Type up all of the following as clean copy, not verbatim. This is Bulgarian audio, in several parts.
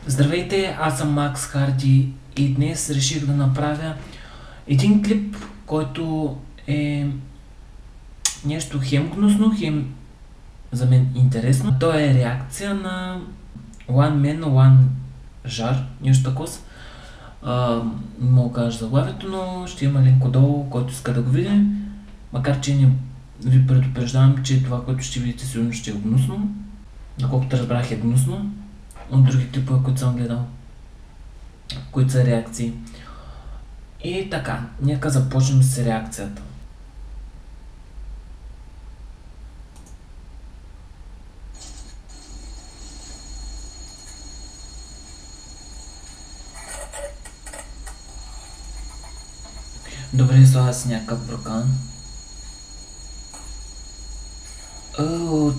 Здравейте, аз съм Макс Харди и днес реших да направя един клип, който е нещо хем гнусно, хем за мен интересно. То е реакция на One Man, One Jar, нещо такова. Не мога да кажа заглавието, но ще има линк отдолу, който иска да го види. Макар че не ви предупреждавам, че това, което ще видите, сигурно ще е гнусно. Доколкото разбрах, е гнусно от други клипове, които съм гледал, които са реакции. И така, нека започнем с реакцията. Добре, слага си някакъв буркан.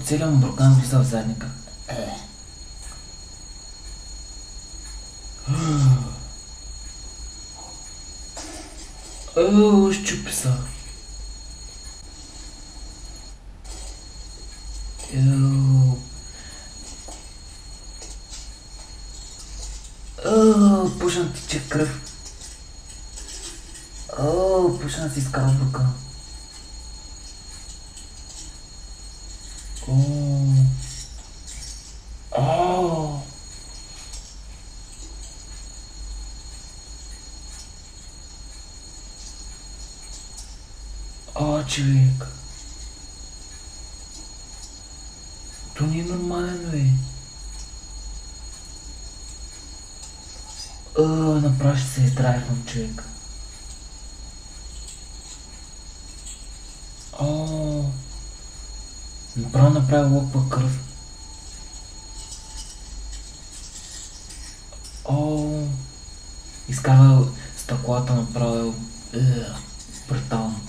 Целият буркан влиза в задника. Щупи се. Пушна тича кръв. Пушна си изкара буркан. Човек. То не е нормално, бе. Направо ще се издрайвам, човек. Направо лопа кръв. Изкарва стъклата направо. Брутално.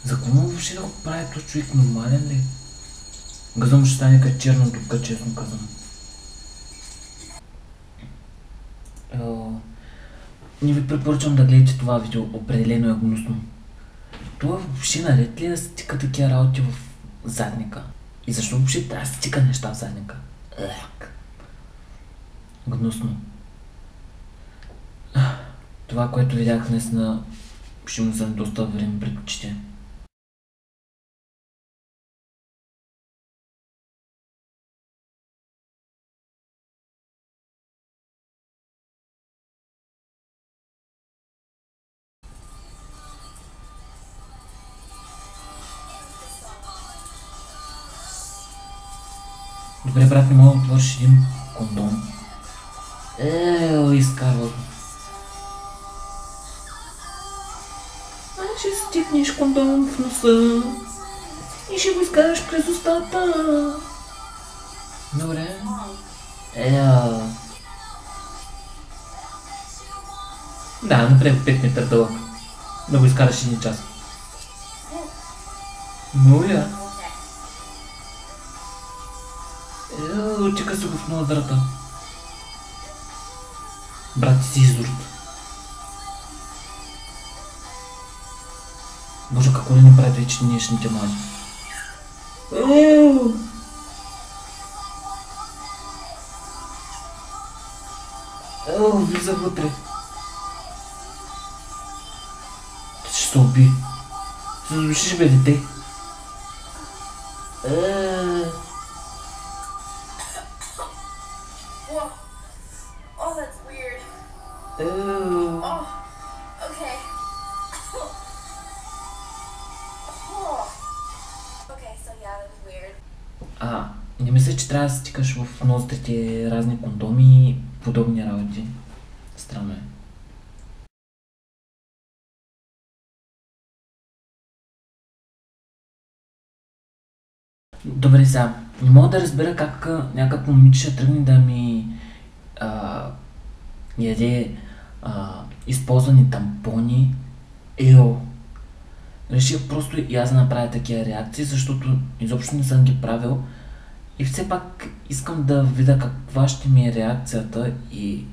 За какво въобще да го прави този човек, нормален ли? Газъм ще стане като черна дупка, честно казвам. Не ви препоръчвам да гледате това видео, определено е гнусно. Това въобще наред ли е да стика такива работи в задника? И защо въобще трябва да стика неща в задника? Гнусно. Това, което видях днес ще му вземе доста време пред очите. Добре, брат, не мога да отвориш един кондом. Изкарва го. Ще стикнеш кондом в носа и ще го изкараш през устата. Добре. Да, напред 5 метра дълъг. Да го изкараш един час. Моля. Чека се го в ноздрата. Брат, ти си изурт. Боже, какво ли не правят вече днешните млади? Влиза вътре. Ти ще се уби. Се задушиш, бе, дете. Не мисля, че трябва да стикаш в ноздрите разни кондоми и подобни работи. Странно е. Добре, сега. Не мога да разбера как някакво момиче ще тръгне да ми яде използвани тампони. Реших просто и аз да направя такива реакции, защото изобщо не съм ги правил. И все пак искам да видя каква ще ми е реакцията и...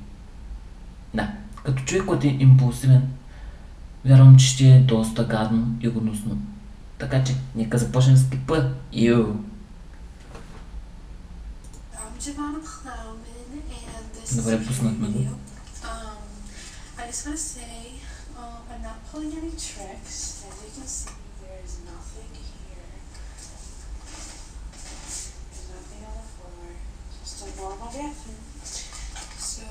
Да, като човек, който е импулсивен, Вярвам, че ще е доста гадно и гнусно. Така че, нека започнем с клипа. Йоу! Добре, пуснахме го. I just want to say, I'm not pulling any tricks. As you can see, there is nothing here. There's nothing on the floor. Just a normal bathroom. So...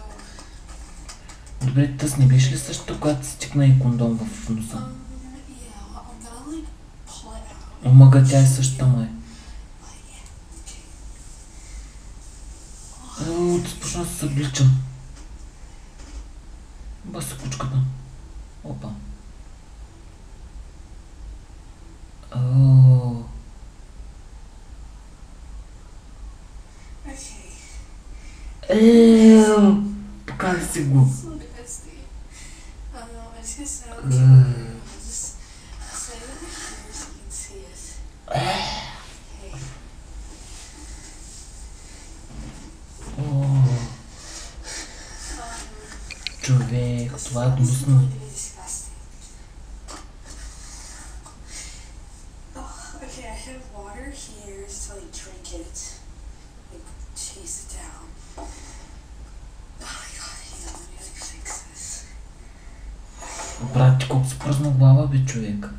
Добре, тъс не беше ли същото, когато стикна и кондом в носа? Омага, тя е същата, май. Започна да се обличам. Баса кучката. Опа. Покажи си го. Човек, това е гнусно. Брат, ти колко се пръзна глава, бе, човек.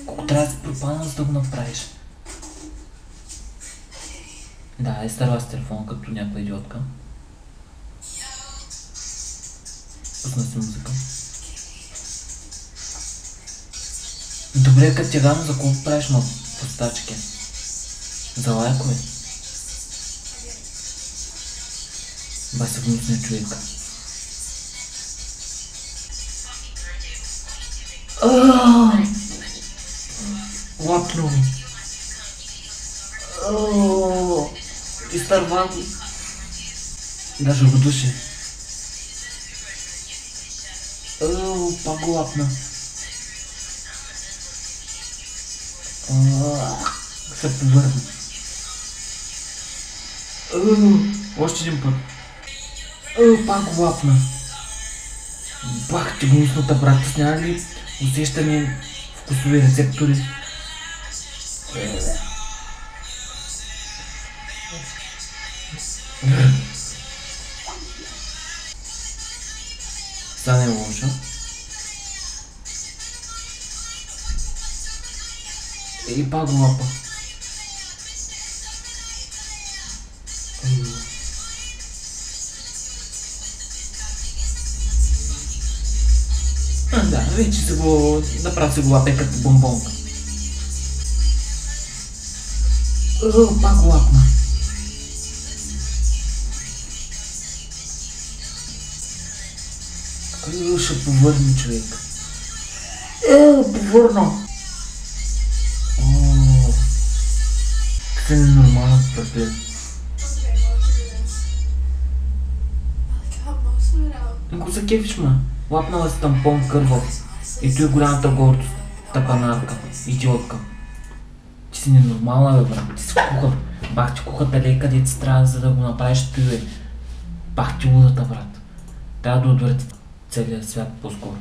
Колко трябва да се пропадна, за да го направиш? Да, изтърва с телефона като някаква идиотка. Пусна си музика. Добре, като ти гадно, за колко правиш постачки? За лайкове? Бася гнусния човек. Лапно. Изтърва го. Даже го души. Пак го лапна. Се повърна. Още един път. Пак го лапна. Бах ти гнусната, брат, сняга ли усещане вкусови рецептори? Стане лошо. И пак го лапа. Да, вече се го... Направо се го лапе като бомбонка. Пак го лапна. Ще повърне, човек. Повърна. Това е ненормално, братле. Го закефиш, ма. Лапнала си тампон кървав. И той е голямата гордост. Тапанарка. Идиотка. Ти си ненормална, бе, брат. Ти си куха. Бах ти кухата лей, където си трябва, за да го направиш той, бе. Бах ти лудата, брат. Трябва да отвърти целият свят по-скоро.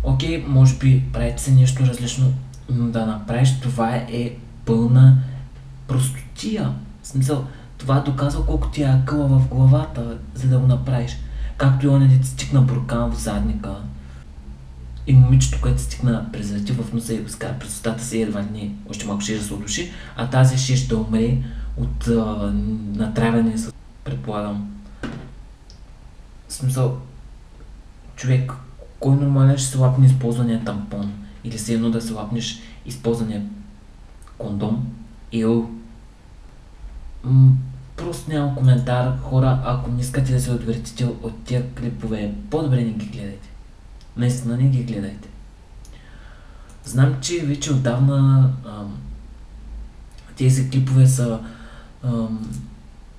Окей, може би правите се нещо различно, но да направиш това е пълна простотия. В смисъл, това доказва колко ти е акъла в главата, за да го направиш. Както и оня дете стикна буркан в задника. И момичето, което стикна презерватив в носа и го скара през устата си, едва не, още малко ще се удуши, а тази ще умре от натравяне, предполагам. В смисъл, човек, кой нормален ще се лапне използвания тампон? Или се едно да се лапнеш използвания кондом? Просто нямам коментар. Хора, ако не искате да се отвъртите от тия клипове, по-добре не ги гледайте. Наистина не ги гледайте. Знам, че вече отдавна тези клипове са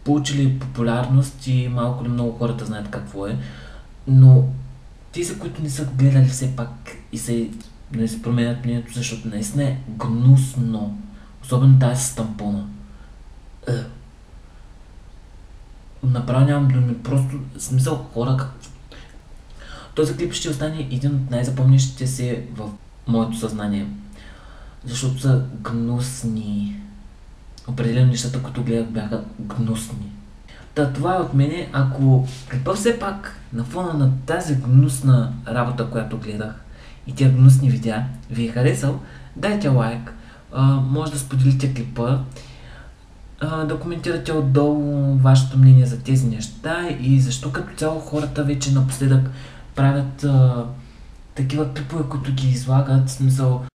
получили популярност и малко ли много хората знаят какво е, но тези, които не са гледали все пак и се променят мнението, защото наистина е гнусно. Особено тази с тампона. направо нямам думи, просто смисъл хора. Този клип ще остане един от най-запомнящите се в моето съзнание. Защото са гнусни. Определено нещата, които гледах, бяха гнусни. Това е от мене. Ако клипа все пак на фона на тази гнусна работа, която гледах и тия гнусни видеа, ви е харесал, дайте лайк, може да споделите клипа, да коментирате отдолу вашето мнение за тези неща и защо като цяло хората вече напоследък правят такива клипове, които ги излагат, в смисъл